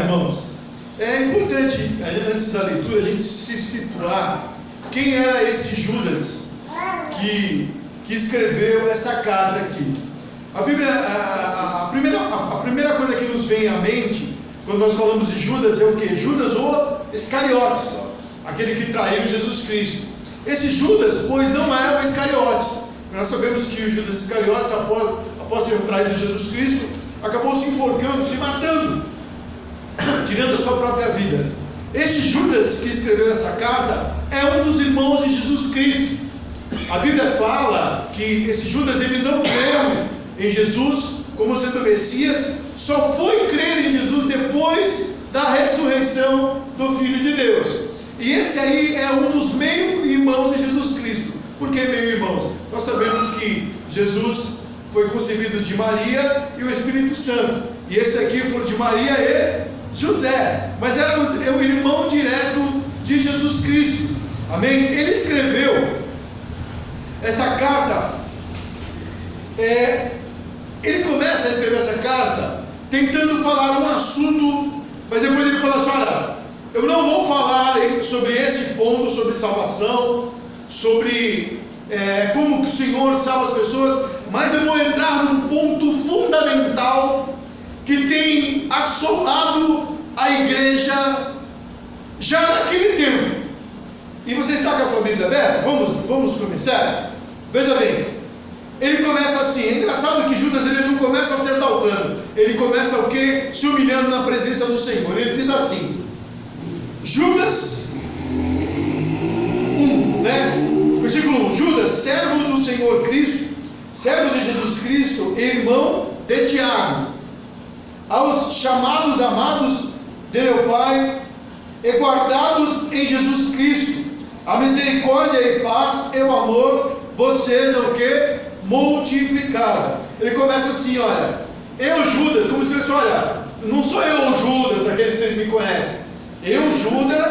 irmãos, é importante, antes da leitura, a gente se situar quem era esse Judas que escreveu essa carta aqui. A primeira coisa que nos vem à mente quando nós falamos de Judas é o que? Judas ou Iscariotes, aquele que traiu Jesus Cristo. Esse Judas, pois, não era o Iscariotes. Nós sabemos que o Judas Iscariotes, após ter traído Jesus Cristo, acabou se enforcando, se matando, tirando a sua própria vida. Este Judas que escreveu essa carta é um dos irmãos de Jesus Cristo. A Bíblia fala que esse Judas, ele não creu em Jesus como sendo Messias, só foi crer em Jesus depois da ressurreição do Filho de Deus. E esse aí é um dos meio-irmãos de Jesus Cristo. Por que meio-irmãos? Nós sabemos que Jesus foi concebido de Maria e o Espírito Santo, e esse aqui foi de Maria e José, mas é o irmão direto de Jesus Cristo. Amém? Ele escreveu essa carta, ele começa a escrever essa carta tentando falar um assunto, mas depois ele fala assim: olha, eu não vou falar sobre esse ponto, sobre salvação, sobre como que o Senhor salva as pessoas, mas eu vou entrar num ponto fundamental que tem assolado a igreja já naquele tempo. E você está com a sua Bíblia aberta? Vamos começar? Veja bem, ele começa assim. É engraçado que Judas, ele não começa se exaltando, ele começa o quê? Se humilhando na presença do Senhor. Ele diz assim: Judas 1, versículo 1: Judas, servo do Senhor Cristo, servo de Jesus Cristo, irmão de Tiago, aos chamados amados de meu Pai e guardados em Jesus Cristo, a misericórdia e paz e o amor vos sejam o que? Multiplicado. Ele começa assim: olha, eu Judas, como se fosse, olha, não sou eu o Judas, aqueles que vocês me conhecem, eu Judas,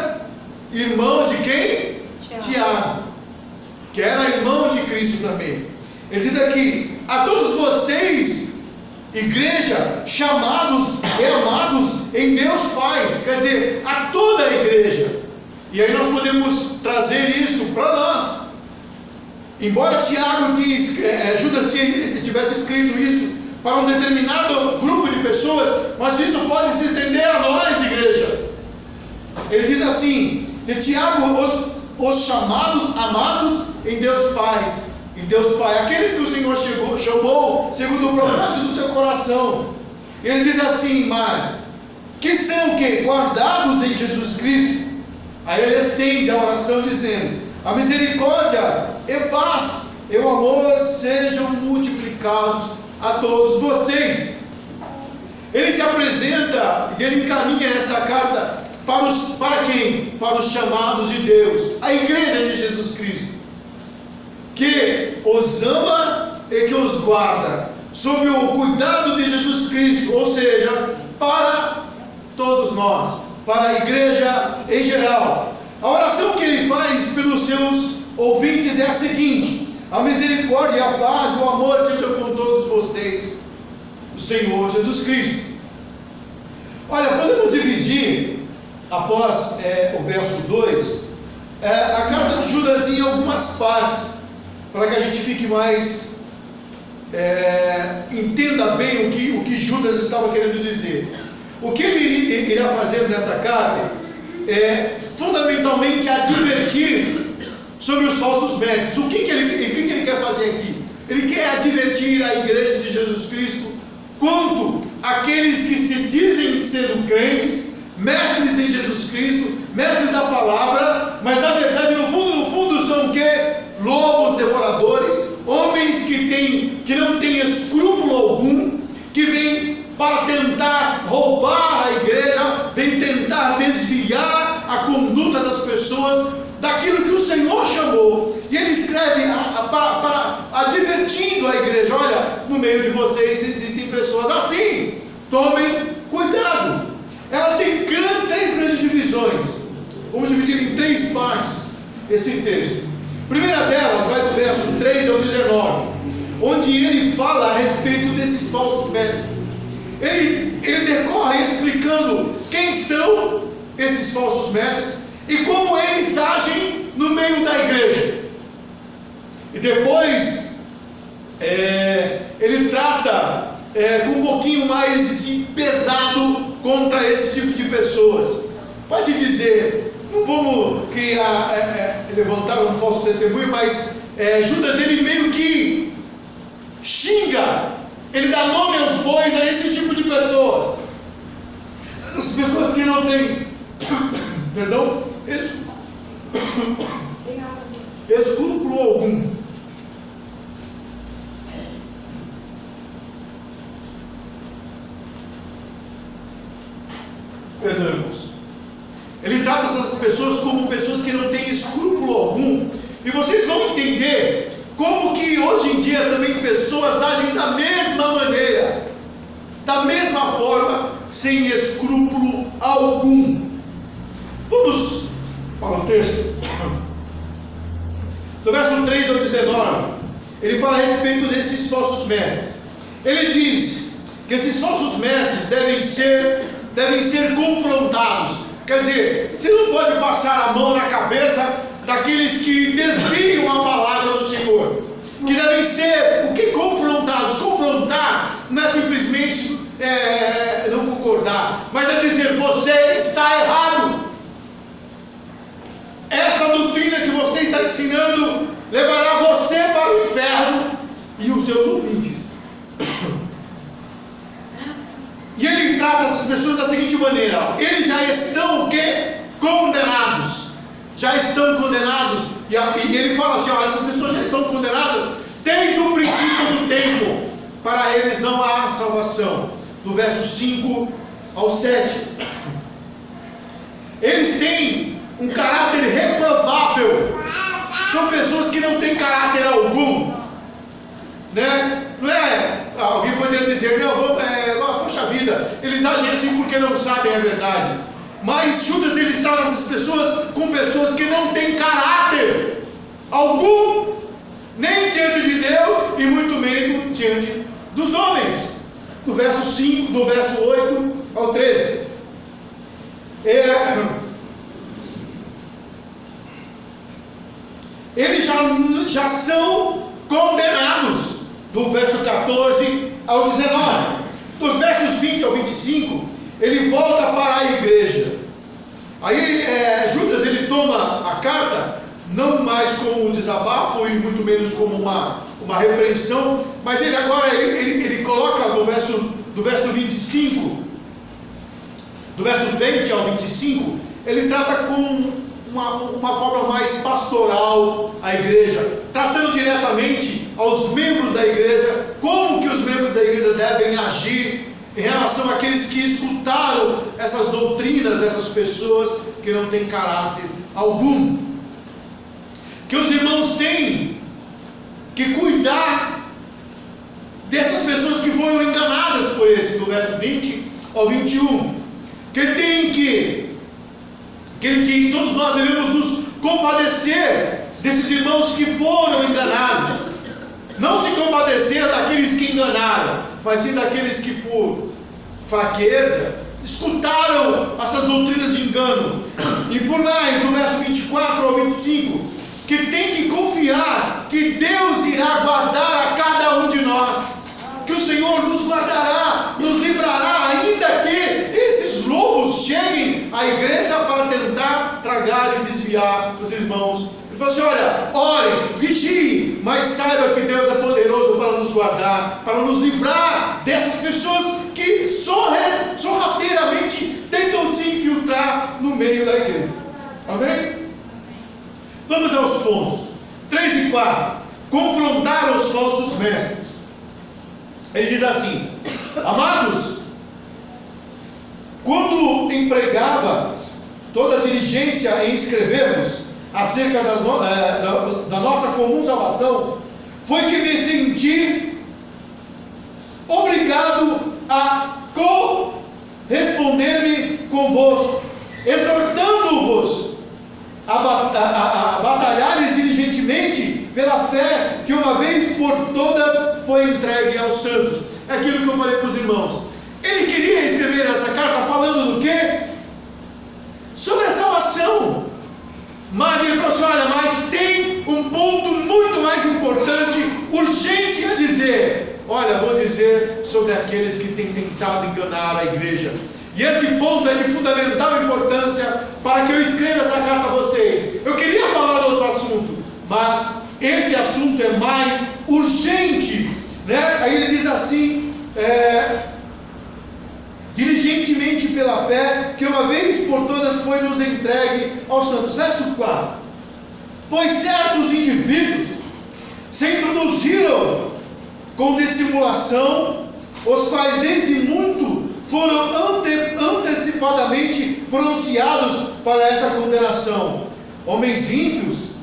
irmão de quem? Tiago, que era irmão de Cristo também. Ele diz aqui: a todos vocês, igreja, chamados e amados em Deus Pai, quer dizer, a toda a igreja. E aí nós podemos trazer isso para nós. Embora Tiago Judas tivesse escrito isso para um determinado grupo de pessoas, mas isso pode se estender a nós, igreja. Ele diz assim: de Tiago, os chamados, amados em Deus Pai, aqueles que o Senhor chamou segundo o propósito do seu coração. Ele diz assim: mas que são o que? Guardados em Jesus Cristo. Aí ele estende a oração dizendo: a misericórdia e paz e o amor sejam multiplicados a todos vocês. Ele se apresenta e ele encaminha esta carta para quem? Para os chamados de Deus, a igreja de Jesus Cristo, que os ama e que os guarda, sob o cuidado de Jesus Cristo, ou seja, para todos nós, para a igreja em geral. A oração que ele faz pelos seus ouvintes é a seguinte: a misericórdia, a paz e o amor sejam com todos vocês, o Senhor Jesus Cristo. Olha, podemos dividir, após o verso 2, a carta de Judas em algumas partes, para que a gente fique mais, entenda bem o que Judas estava querendo dizer. O que ele irá fazer nesta carta é fundamentalmente advertir sobre os falsos mestres. O que ele quer fazer aqui? Ele quer advertir a igreja de Jesus Cristo quanto àqueles que se dizem ser crentes, mestres em Jesus Cristo, mestres da palavra, mas na verdade no fundo são o quê? Lobos devoradores, homens que não têm escrúpulo algum, que vêm para tentar roubar a igreja, vêm tentar desviar a conduta das pessoas daquilo que o Senhor chamou. E ele escreve advertindo a igreja: olha, no meio de vocês existem pessoas assim, tomem cuidado. Ela tem 3 grandes divisões. Vamos dividir em 3 partes esse texto. A primeira delas vai do verso 3 ao 19, onde ele fala a respeito desses falsos mestres. ele decorre explicando quem são esses falsos mestres e como eles agem no meio da igreja. E depois ele trata com um pouquinho mais de pesado contra esse tipo de pessoas. Pode dizer, não vamos criar, levantar um falso testemunho, mas Judas, ele meio que xinga, ele dá nome aos bois a esse tipo de pessoas. As pessoas que não têm, perdão, escrúpulo algum. Perdão, irmãos. Ele trata essas pessoas como pessoas que não têm escrúpulo algum. E vocês vão entender como que hoje em dia também pessoas agem da mesma maneira, da mesma forma, sem escrúpulo algum. Vamos para o texto. Do verso 3 ao 19, ele fala a respeito desses falsos mestres. Ele diz que esses falsos mestres devem ser confrontados. Quer dizer, você não pode passar a mão na cabeça daqueles que desviam a palavra do Senhor, que devem ser, o que confrontados? Confrontar não é simplesmente não concordar, mas é dizer, você está errado, essa doutrina que você está ensinando levará você para o inferno e os seus ouvintes. E ele trata essas pessoas da seguinte maneira: eles já estão o quê? Condenados. Já estão condenados. E ele fala assim: olha, essas pessoas já estão condenadas desde o princípio do tempo. Para eles não há salvação. Do verso 5 ao 7. Eles têm um caráter reprovável. São pessoas que não têm caráter algum, né? Não é? Alguém poderia dizer, poxa vida, eles agem assim porque não sabem a verdade. Mas Judas, ele está nessas pessoas com pessoas que não têm caráter algum, nem diante de Deus e muito menos diante dos homens. Do verso 5, do verso 8 ao 13. Eles já são condenados. Do verso 14 ao 19. Dos versos 20 ao 25, ele volta para a igreja. Aí Judas, ele toma a carta, não mais como um desabafo e muito menos como uma repreensão, mas ele agora, ele coloca do verso 25, do verso 20 ao 25, ele trata com uma forma mais pastoral a igreja, tratando diretamente aos membros da igreja, como que os membros da igreja devem agir em relação àqueles que escutaram essas doutrinas dessas pessoas que não têm caráter algum. Que os irmãos têm que cuidar dessas pessoas que foram enganadas por esse, do verso 20 ao 21. Que tem que todos nós devemos nos compadecer desses irmãos que foram enganados. Não se compadecer daqueles que enganaram, mas sim daqueles que por fraqueza escutaram essas doutrinas de engano. E por mais, no verso 24 ao 25, que tem que confiar que Deus irá guardar a cada um de nós, que o Senhor nos guardará, nos livrará, ainda que esses lobos cheguem à igreja para tentar tragar e desviar os irmãos. Ele falou assim: olha, orem, vigiem, mas saiba que Deus é poderoso para nos guardar, para nos livrar dessas pessoas que sorrateiramente tentam se infiltrar no meio da igreja. Amém? Vamos aos pontos 3 e 4. Confrontar os falsos mestres. Ele diz assim: amados, quando empregava toda a diligência em escrever-vos acerca da nossa comum salvação, foi que me senti obrigado a corresponder-me convosco, exortando-vos a batalhares diligentemente pela fé que uma vez por todas foi entregue aos santos. É aquilo que eu falei para os irmãos. Ele queria escrever essa carta falando do quê? Sobre a salvação. Mas ele falou assim: olha, mas tem um ponto muito mais importante, urgente a dizer. Olha, vou dizer sobre aqueles que têm tentado enganar a igreja. E esse ponto é de fundamental importância para que eu escreva essa carta a vocês. Eu queria falar de outro assunto, mas esse assunto é mais urgente, né? Aí ele diz assim: diligentemente pela fé, que uma vez por todas foi nos entregue aos santos. Verso 4: pois certos indivíduos se introduziram com dissimulação, os quais desde muito foram antecipadamente pronunciados para esta condenação. Homens ímpios,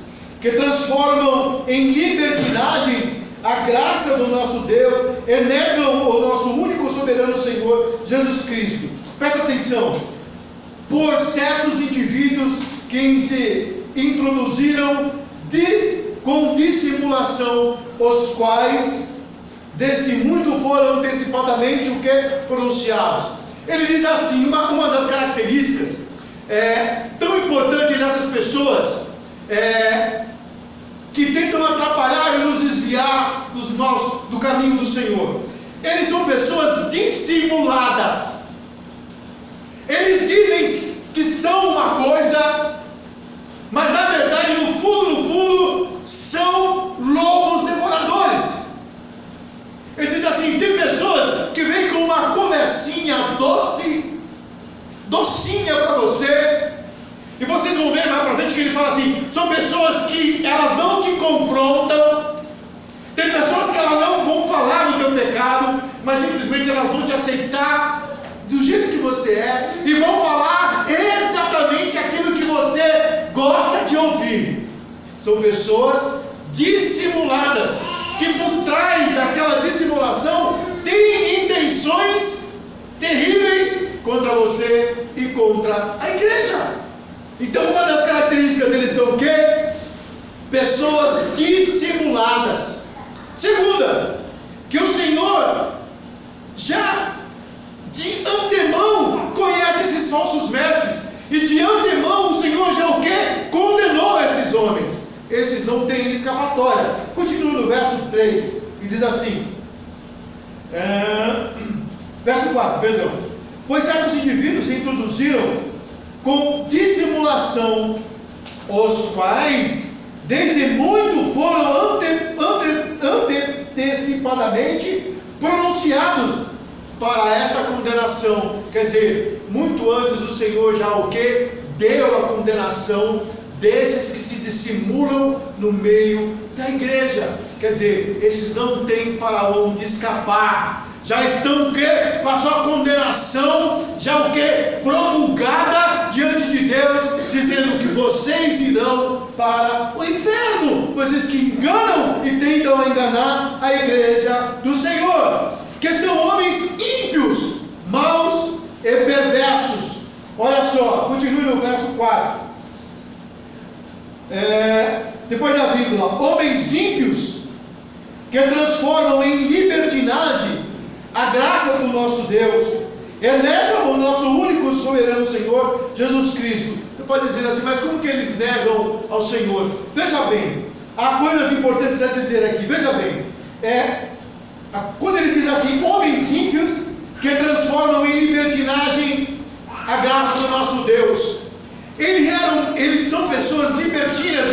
que transformam em libertinagem a graça do nosso Deus e negam o nosso único soberano Senhor Jesus Cristo. Presta atenção: por certos indivíduos que se introduziram com dissimulação, os quais desse muito foram antecipadamente o que? Pronunciados. Ele diz assim: uma das características tão importantes dessas pessoas que tentam atrapalhar e nos desviar do caminho do Senhor. Eles são pessoas dissimuladas. Eles dizem que são uma coisa, mas na verdade no fundo são lobos devoradores. Ele diz assim: tem pessoas que vêm com uma conversinha docinha para você, e vocês vão ver mais para frente que ele fala assim: são pessoas que elas não te confrontam. Tem pessoas que elas não vão falar do teu pecado, mas simplesmente elas vão te aceitar do jeito que você é, e vão falar exatamente aquilo que você gosta de ouvir. São pessoas dissimuladas, que por trás daquela dissimulação tem intenções terríveis contra você e contra a igreja. Então uma das características deles são o quê? Pessoas dissimuladas. Segunda, que o Senhor já de antemão conhece esses falsos mestres, e de antemão o Senhor já o quê? Condenou esses homens. Esses não têm escapatória. Continua no verso 3 e diz assim, verso 4, perdão: pois certos indivíduos se introduziram com dissimulação, os quais desde muito foram antecipadamente pronunciados para esta condenação. Quer dizer, muito antes o Senhor já o que? Deu a condenação desses que se dissimulam no meio da igreja. Quer dizer, esses não têm para onde escapar. Já estão o quê? Passou a condenação, já o quê? Promulgada diante de Deus, dizendo que vocês irão para o inferno, vocês que enganam e tentam enganar a igreja do Senhor, que são homens ímpios, maus e perversos. Olha só, continue no verso 4. Depois da vírgula: homens ímpios que transformam em libertinagem a graça do nosso Deus e negam o nosso único soberano Senhor Jesus Cristo. Você pode dizer assim: mas como que eles negam ao Senhor? Veja bem, há coisas importantes a dizer aqui. Veja bem, quando ele diz assim: homens ímpios que transformam em libertinagem a graça do nosso Deus, eles são pessoas libertinas.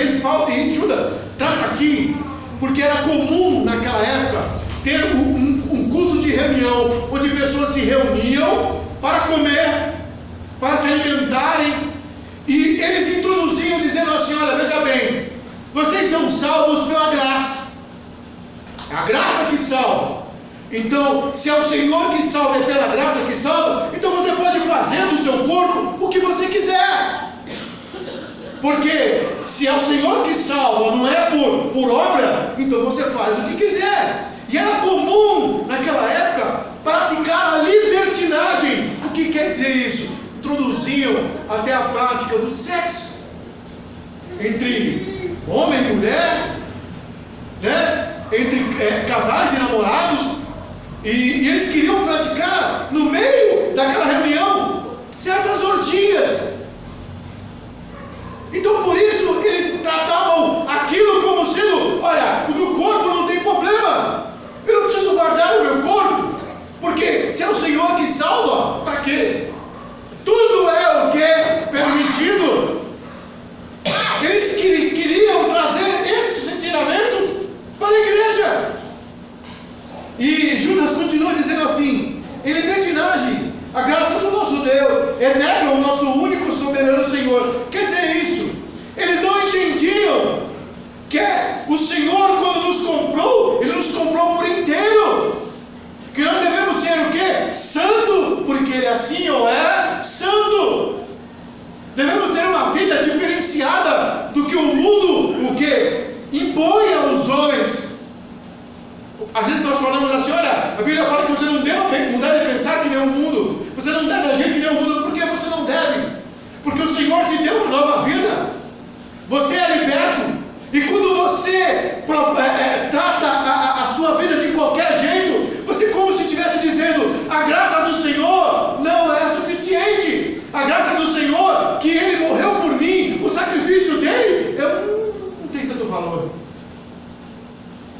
Em Judas trata aqui, porque era comum naquela época ter um culto de reunião, onde pessoas se reuniam para comer, para se alimentarem, e eles introduziam dizendo assim: olha, veja bem, vocês são salvos pela graça, a graça que salva. Então, se é o Senhor que salva, é pela graça que salva, então você pode fazer do seu corpo o que você quiser. Porque se é o Senhor que salva, não é por obra, então você faz o que quiser. E era comum naquela época praticar a libertinagem. O que quer dizer isso? Introduziam até a prática do sexo entre homem e mulher, né? Entre casais e namorados. E eles queriam praticar, no meio daquela reunião, certas orgias. Então por isso eles tratavam aquilo como sendo: olha, no corpo não tem problema, eu não preciso guardar o meu corpo, porque se é o Senhor que salva, para quê? Tudo é o que é permitido. Eles queriam trazer esses ensinamentos para a igreja. E Judas continua dizendo assim: em libertinagem, a graça do nosso Deus, negam o nosso único soberano Senhor. Quer dizer isso, eles não entendiam que o Senhor, quando nos comprou, Ele nos comprou por inteiro, que nós devemos ser o quê? Santo, porque Ele assim ou é santo. Devemos ter uma vida diferenciada do que o mundo, o que? Impõe aos homens. Às vezes nós falamos assim: olha, a Bíblia fala que você não deve pensar que nem o mundo, você não deve agir que nem o mundo. Por que você não deve? Porque o Senhor te deu uma nova vida, você é liberto. E quando você trata a sua vida de qualquer jeito, você como se estivesse dizendo: a graça do Senhor não é suficiente, a graça do Senhor, que Ele morreu por mim, o sacrifício dele, não tem tanto valor.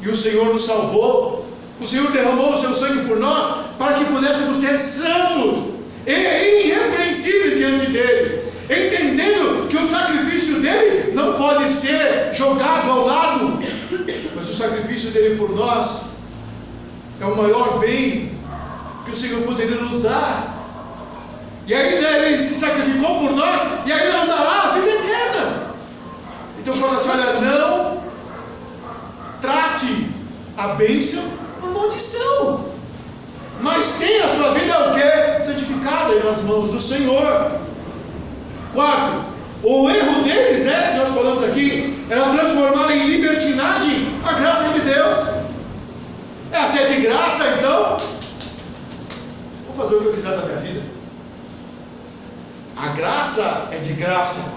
E o Senhor nos salvou, o Senhor derramou o seu sangue por nós, para que pudéssemos ser santos e irrepreensíveis diante dele, entendendo que o sacrifício dele não pode ser jogado ao lado, mas o sacrifício dele por nós é o maior bem que o Senhor poderia nos dar. E ainda Ele se sacrificou por nós, e ainda nos dará a vida eterna. Então fala assim: olha, não trate a bênção por maldição, mas tenha a sua vida o quê? Santificada nas mãos do Senhor. Quarto, o erro deles, que nós falamos aqui, era transformar em libertinagem a graça de Deus. Se é de graça, então vou fazer o que eu quiser da minha vida. A graça é de graça,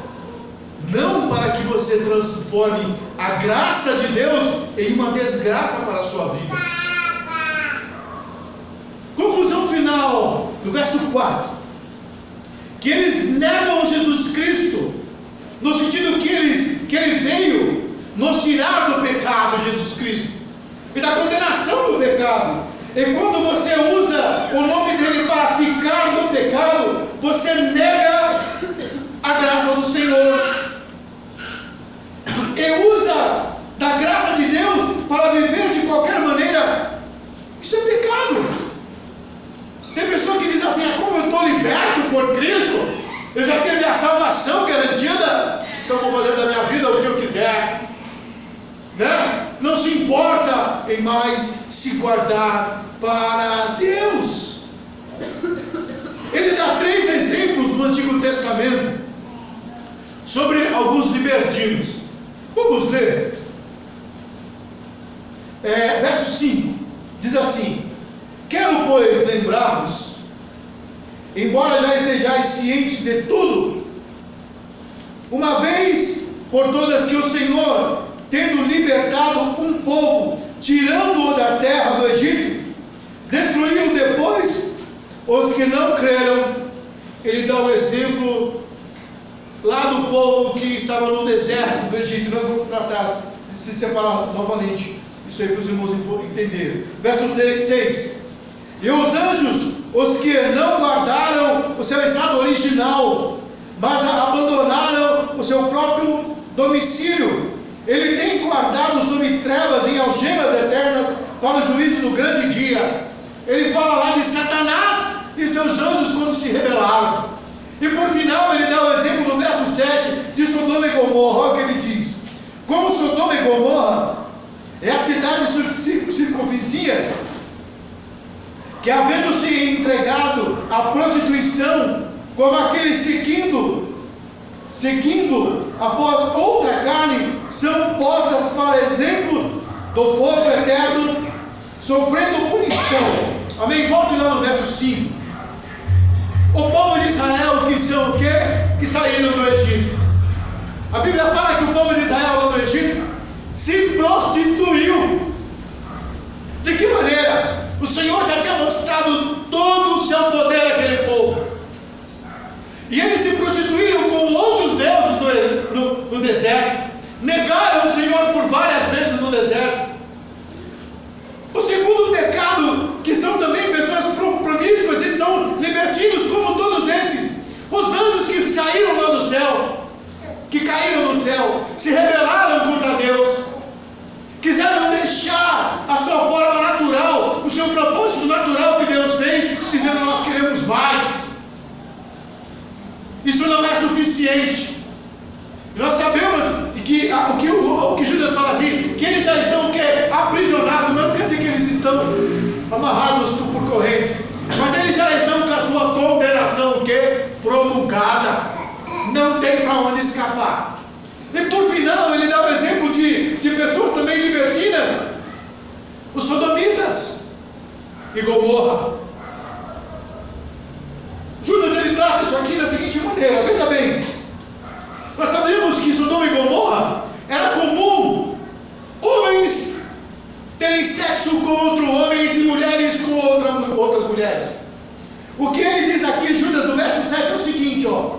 não para que você transforme a graça de Deus em uma desgraça para a sua vida. Conclusão final, no verso 4, que eles negam Jesus Cristo, no sentido que Ele veio nos tirar do pecado, Jesus Cristo, e da condenação do pecado. E quando você usa o nome dele para ficar no pecado, você nega a graça do Senhor, e usa da graça de Deus para viver de qualquer maneira. Isso é pecado. Tem pessoa que diz assim: como eu estou liberto por Cristo, eu já tenho minha salvação garantida, então vou fazer da minha vida o que eu quiser, não se importa em mais se guardar para Deus. Ele dá 3 exemplos no Antigo Testamento sobre alguns libertinos. Vamos ler. Verso 5 diz assim: quero, pois, lembrar-vos, embora já estejais cientes de tudo, uma vez por todas, que o Senhor, tendo libertado um povo, tirando-o da terra do Egito, destruiu depois os que não creram. Ele dá um exemplo lá do povo que estava no deserto do Egito. Nós vamos tratar de se separar novamente isso aí para os irmãos entenderem. Verso 6: e os anjos, os que não guardaram o seu estado original, mas abandonaram o seu próprio domicílio, Ele tem guardado sob trevas em algemas eternas para o juízo do grande dia. Ele fala lá de Satanás e seus anjos quando se rebelaram. E por final ele dá o exemplo do verso 7 de Sodoma e Gomorra. Olha o que ele diz: como Sodoma e Gomorra é a cidade circunvizinhas, que havendo-se entregado à prostituição, como aqueles seguindo após outra carne, são postas para exemplo do fogo eterno, sofrendo punição. Amém? Volte lá no verso 5. O povo de Israel, que são o quê? Que saíram do Egito. A Bíblia fala que o povo de Israel lá no Egito se prostituiu. De que maneira? O Senhor já tinha mostrado todo o seu poder àquele povo. E eles se prostituíram com outros deuses no deserto. Negaram o Senhor por várias vezes no deserto. O segundo pecado, que são também pessoas promíscuas e são libertinos como todos esses. Os anjos que saíram lá do céu, que caíram do céu, se rebelaram contra Deus. Quiseram deixar a sua forma natural, o seu propósito natural que Deus fez, dizendo: nós queremos mais. Isso não é suficiente. Nós sabemos que o que Judas fala assim, que eles já estão o quê? Aprisionados. Não quer dizer que eles estão amarrados por correntes, mas eles já estão com a sua condenação o quê? Promulgada. Não tem para onde escapar. E por final ele dá o exemplo de pessoas também libertinas, os sodomitas e Gomorra. Judas ele trata isso aqui da seguinte maneira: veja bem, nós sabemos que Sodoma e Gomorra era comum homens terem sexo com homens e mulheres com outras mulheres. O que ele diz aqui, Judas, no verso 7 é o seguinte, ó: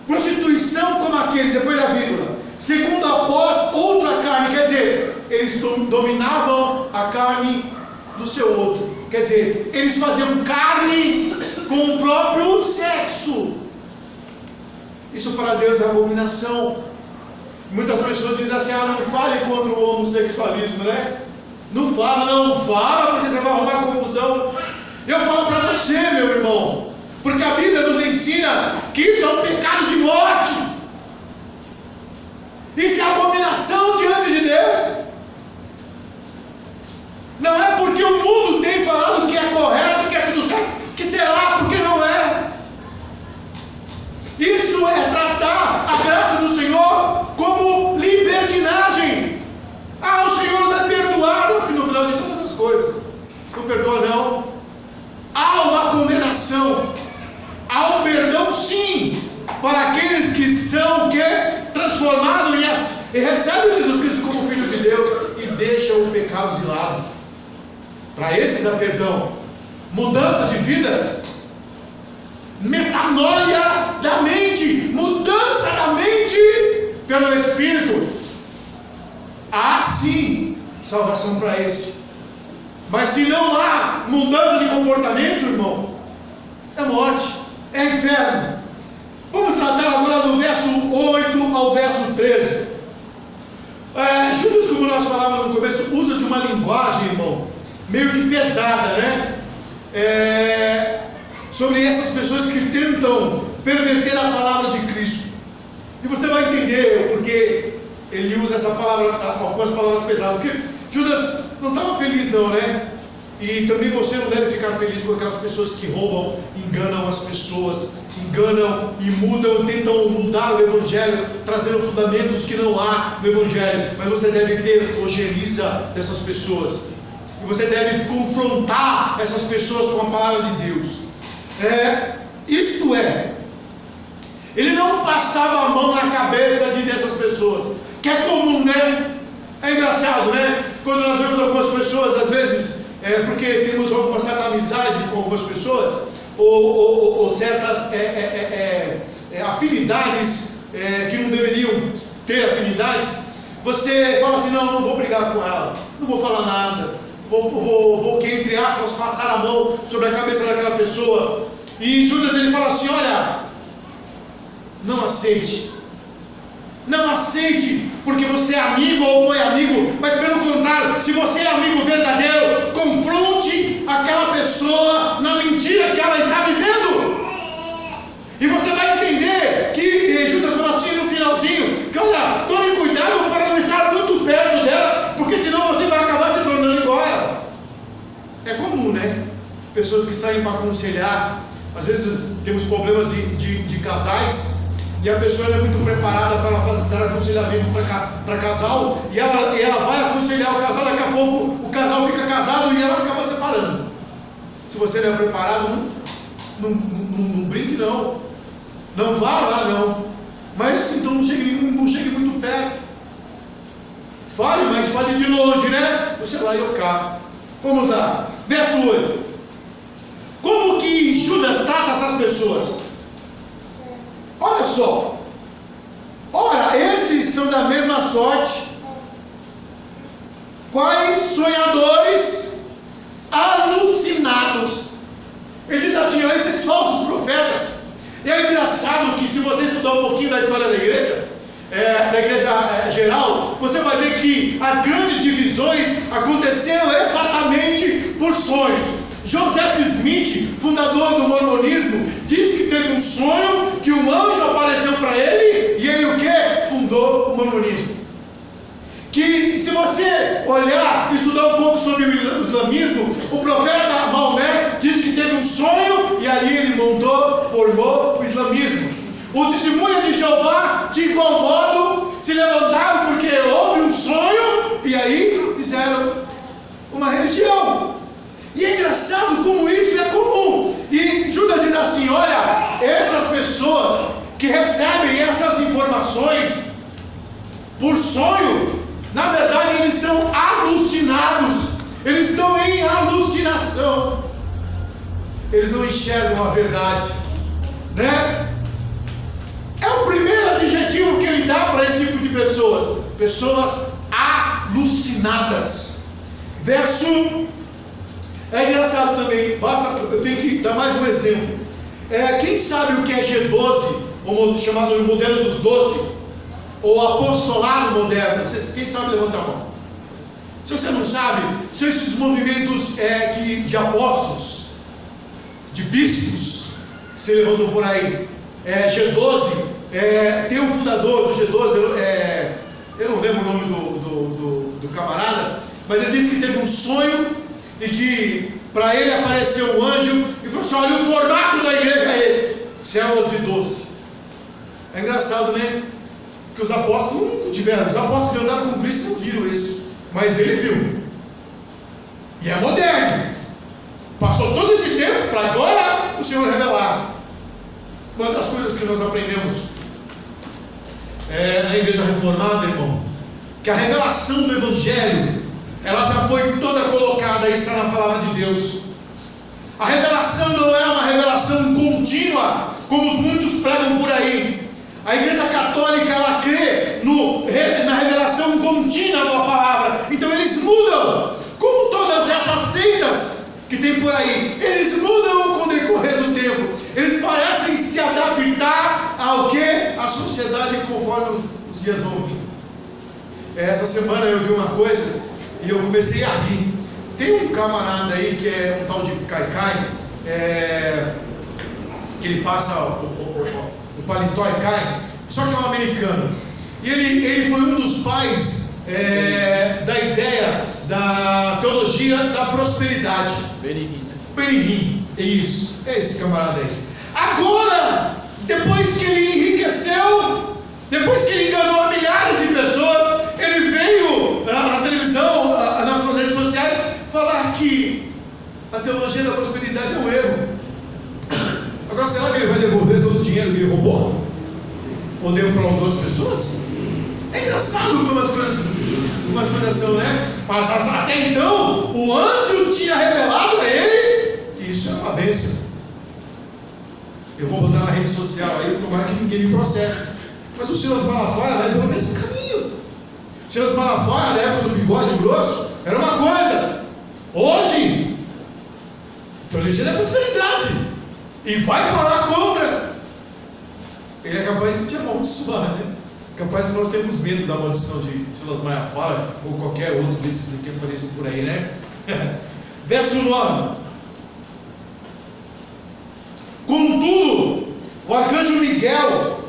prostituição como aqueles, depois da vírgula, segundo após outra carne, quer dizer, eles dominavam a carne do seu outro, quer dizer, eles faziam carne com o próprio sexo. Isso para Deus é abominação. Muitas pessoas dizem assim: não fale contra o homossexualismo, né? Não fala, porque você vai arrumar confusão. Eu falo para você, meu irmão, porque a Bíblia nos ensina que isso é um pecado de morte. Isso é abominação diante de Deus. Não é porque o mundo tem falado que é correto, que é tudo certo, que será, porque não é. Isso é tratar a graça do Senhor como libertinagem. O Senhor vai perdoar no final de todas as coisas. Não perdoa não. Há uma condenação. Há um perdão sim, para aqueles que são transformados e recebem Jesus Cristo como Filho de Deus e deixam o pecado de lado. Para esses há perdão. Mudança de vida. Metanoia da mente, mudança da mente pelo Espírito. Há sim salvação para esse. Mas se não há mudança de comportamento, irmão, é morte, é inferno. Vamos tratar agora do verso 8 ao verso 13. Judas, como nós falávamos no começo, usa de uma linguagem, irmão, meio que pesada, né? Sobre essas pessoas que tentam perverter a palavra de Cristo. E você vai entender porque ele usa essa palavra, algumas palavras pesadas. Porque Judas não estava feliz não, né? E também você não deve ficar feliz com aquelas pessoas que roubam, enganam as pessoas, enganam e mudam, tentam mudar o Evangelho, trazendo fundamentos que não há no Evangelho. Mas você deve ter ojeriza dessas pessoas. E você deve confrontar essas pessoas com a palavra de Deus. Isto é, ele não passava a mão na cabeça dessas pessoas, que é comum, né? É engraçado, né? Quando nós vemos algumas pessoas, às vezes, porque temos alguma certa amizade com algumas pessoas, ou certas afinidades que não deveriam ter afinidades, você fala assim: não vou brigar com ela, não vou falar nada, vou que entre aspas passar a mão sobre a cabeça daquela pessoa. E Judas ele fala assim: olha, não aceite, porque você é amigo ou foi amigo, mas pelo contrário, se você é amigo verdadeiro, confronte aquela pessoa na mentira que ela está vivendo. E você vai entender que Judas fala assim no finalzinho, que olha, tome cuidado para não estar muito perto dela, porque senão você vai acabar se tornando igual a elas. É comum, né? Pessoas que saem para aconselhar. Às vezes temos problemas de casais, e a pessoa é muito preparada para dar aconselhamento para casal, e ela vai aconselhar o casal, daqui a pouco o casal fica casado e ela acaba separando. Se você não é preparado, não brinque não vá lá não, mas então não chegue muito perto. Fale, mas fale de longe, né? Você lá e eu cá. Vamos lá. Verso 8. Como que Judas trata essas pessoas? Olha só. Ora, esses são da mesma sorte, quais sonhadores alucinados. Ele diz assim, ó, esses falsos profetas. E é engraçado que se você estudar um pouquinho da história da igreja geral, você vai ver que as grandes divisões aconteceram exatamente por sonhos. Joseph Smith, fundador do mormonismo, diz que teve um sonho, que um anjo apareceu para ele, e ele o que? Fundou o mormonismo. Que se você olhar e estudar um pouco sobre o islamismo, o profeta Maomé diz que teve um sonho, e ali ele formou o islamismo. O testemunho de Jeová, de igual modo, se levantaram porque houve um sonho, e aí fizeram uma religião. E é engraçado como isso é comum. E Judas diz assim, olha, essas pessoas que recebem essas informações por sonho, na verdade eles são alucinados, eles estão em alucinação, eles não enxergam a verdade, né? É o primeiro adjetivo que ele dá para esse tipo de pessoas, pessoas alucinadas. Verso, é engraçado também, eu tenho que dar mais um exemplo. Quem sabe o que é G12, ou chamado modelo dos 12, ou apostolado moderno? Quem sabe, levanta a mão. Se você não sabe, são esses movimentos de apóstolos, de bispos, que se levantam por aí. G12, tem um fundador do G12, eu não lembro o nome do camarada, mas ele disse que teve um sonho e que para ele apareceu um anjo e falou assim, olha, o formato da igreja é esse, células de 12. É engraçado, né? Que os apóstolos não tiveram, os apóstolos que andaram com Cristo não viram isso, mas ele viu. E é moderno. Passou todo esse tempo para agora o Senhor revelar. Uma das coisas que nós aprendemos na igreja reformada, irmão, que a revelação do Evangelho, ela já foi toda colocada, está na palavra de Deus. A revelação não é uma revelação contínua, como os muitos pregam por aí. A igreja católica, ela crê na revelação contínua da palavra. Então eles mudam, como todas essas seitas que tem por aí, eles mudam com o decorrer do tempo. Eles parecem se adaptar ao que? A sociedade conforme os dias vão vindo. Essa semana eu vi uma coisa e eu comecei a rir. Tem um camarada aí que é um tal de Caicai, que ele passa o paletó e cai, só que é um americano. E ele foi um dos pais da ideia da teologia da prosperidade. Benihim, é isso, é esse camarada aí. Agora, depois que ele enriqueceu, depois que ele enganou milhares de pessoas, ele veio na televisão, nas suas redes sociais, falar que a teologia da prosperidade é um erro. Agora, será que ele vai devolver todo o dinheiro que ele roubou? Ou defraudou as pessoas? É engraçado como as coisas são, né? Mas até então, o anjo tinha revelado a ele que isso é uma bênção. Eu vou botar na rede social aí, tomara que ninguém me processe. Mas o Silas Malafaia vai pelo mesmo caminho. O Silas Malafaia, na época do bigode grosso, era uma coisa. Hoje, teologia da prosperidade. E vai falar contra. Ele é capaz de te amaldiçoar, né? Capaz que nós temos medo da maldição de Silas Malafaia ou qualquer outro desses que aparecem por aí, né? Verso 9. Contudo, o arcanjo Miguel,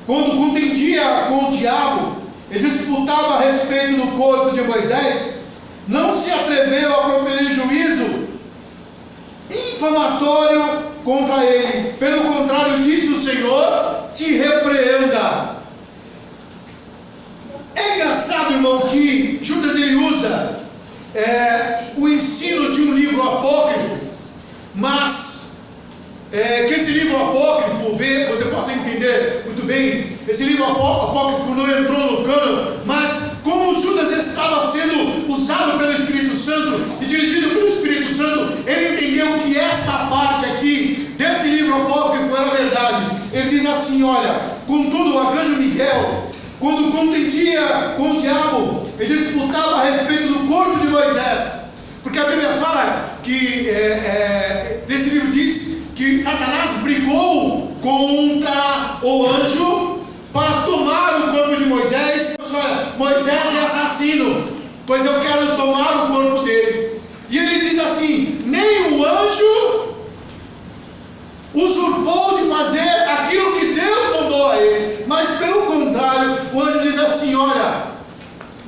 quando contendia com o diabo e disputava a respeito do corpo de Moisés, não se atreveu a proferir juízo infamatório contra ele. Pelo contrário, disse o Senhor, te repreenda. É engraçado, irmão, que Judas ele usa o ensino de um livro apócrifo, mas que esse livro apócrifo, você possa entender muito bem, esse livro apócrifo não entrou no cano, mas como Judas estava sendo usado pelo Espírito Santo e dirigido pelo Espírito Santo, ele entendeu que esta parte aqui desse livro apócrifo era verdade. Ele diz assim: olha, contudo o arcanjo Miguel, quando contendia com o diabo, ele disputava a respeito do corpo de Moisés, porque a Bíblia fala que nesse livro diz que Satanás brigou contra o anjo para tomar o corpo de Moisés. Olha, Moisés é assassino, pois eu quero tomar o corpo dele. E ele diz assim: nem o anjo usurpou de fazer aquilo que Deus mandou a ele, mas pelo contrário, o anjo diz assim: olha,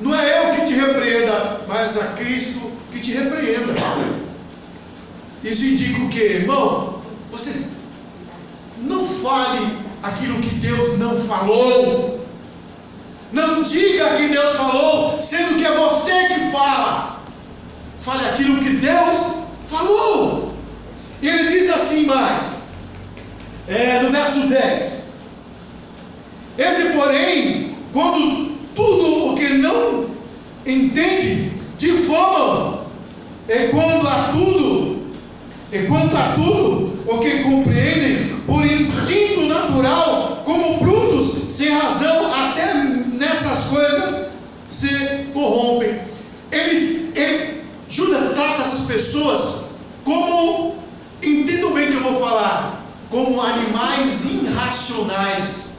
não é eu que te repreenda, mas a Cristo que te repreenda. Isso indica o que, irmão? Você não fale aquilo que Deus não falou. Não diga que Deus falou, sendo que é você que fala. Fale aquilo que Deus falou. E ele diz assim mais, no verso 10: esse porém, quando tudo o que não entende, difamam, e quanto a tudo o que compreendem por instinto natural, como brutos, sem razão, até nessas coisas se corrompem. Judas trata essas pessoas como, entendam bem o que eu vou falar, como animais irracionais.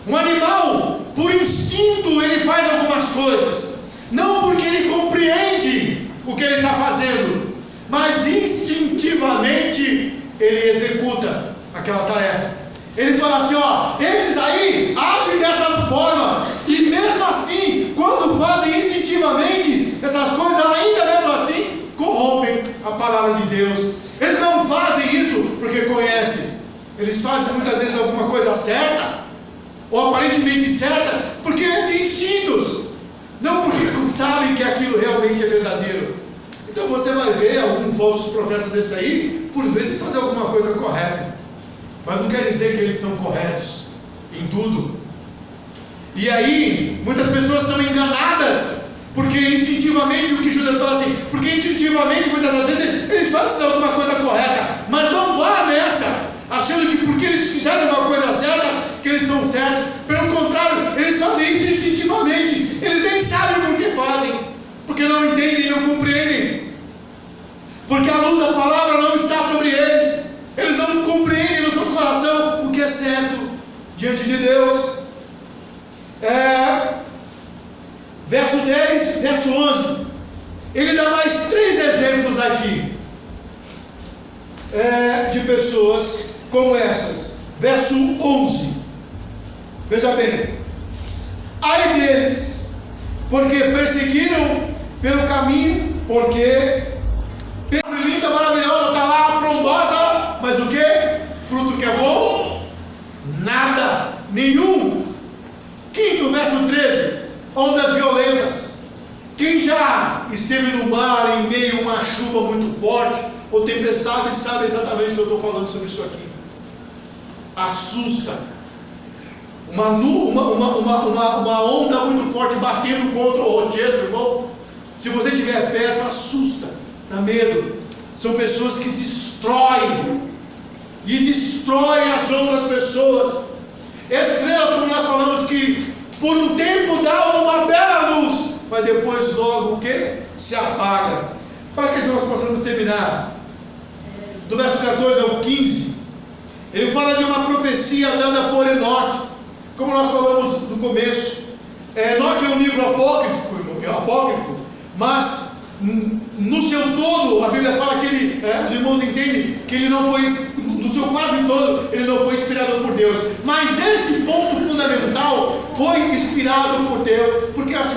Um animal, por instinto, ele faz algumas coisas, não porque ele compreende o que ele está fazendo, mas instintivamente ele executa aquela tarefa. Ele fala assim: ó, esses aí agem dessa forma, e mesmo assim, quando fazem instintivamente essas coisas, ainda mesmo assim corrompem a palavra de Deus. Eles não fazem isso porque conhecem, eles fazem muitas vezes alguma coisa certa, ou aparentemente certa, porque tem instintos, não porque sabem que aquilo realmente é verdadeiro. Então você vai ver alguns falsos profetas desse aí, por vezes fazer alguma coisa correta, mas não quer dizer que eles são corretos em tudo. E aí, muitas pessoas são enganadas, porque instintivamente, o que Judas fala assim, porque instintivamente, muitas das vezes, eles fazem alguma coisa correta, mas não vá nessa, achando que porque eles fizeram uma coisa certa, que eles são certos. Pelo contrário, eles fazem isso instintivamente, eles nem sabem por que fazem, porque não entendem, não compreendem, porque a luz da palavra não está sobre eles, eles não compreendem no seu coração o que é certo diante de Deus. Verso 10, verso 11, ele dá mais 3 exemplos aqui, de pessoas como essas. Verso 11, veja bem: ai deles, porque perseguiram pelo caminho, porque linda, maravilhosa, está lá, frondosa, mas o que? Fruto que é bom? Nada, nenhum. Quinto, verso 13, ondas violentas. Quem já esteve no mar em meio a uma chuva muito forte ou tempestade sabe exatamente o que eu estou falando sobre isso aqui. Assusta. Uma onda muito forte batendo contra o rochedo, irmão. Se você estiver perto, assusta, dá medo. São pessoas que destroem e destroem as outras pessoas. Estrelas, como nós falamos, que por um tempo dá uma bela luz, mas depois logo o que? Se apaga. Para que nós possamos terminar, do verso 14 ao 15, ele fala de uma profecia dada por Enoque, como nós falamos no começo. Enoque é um livro apócrifo, mas no seu todo, a Bíblia fala que ele, os irmãos entendem que ele não foi, no seu quase todo, ele não foi inspirado por Deus, mas esse ponto fundamental foi inspirado por Deus, porque assim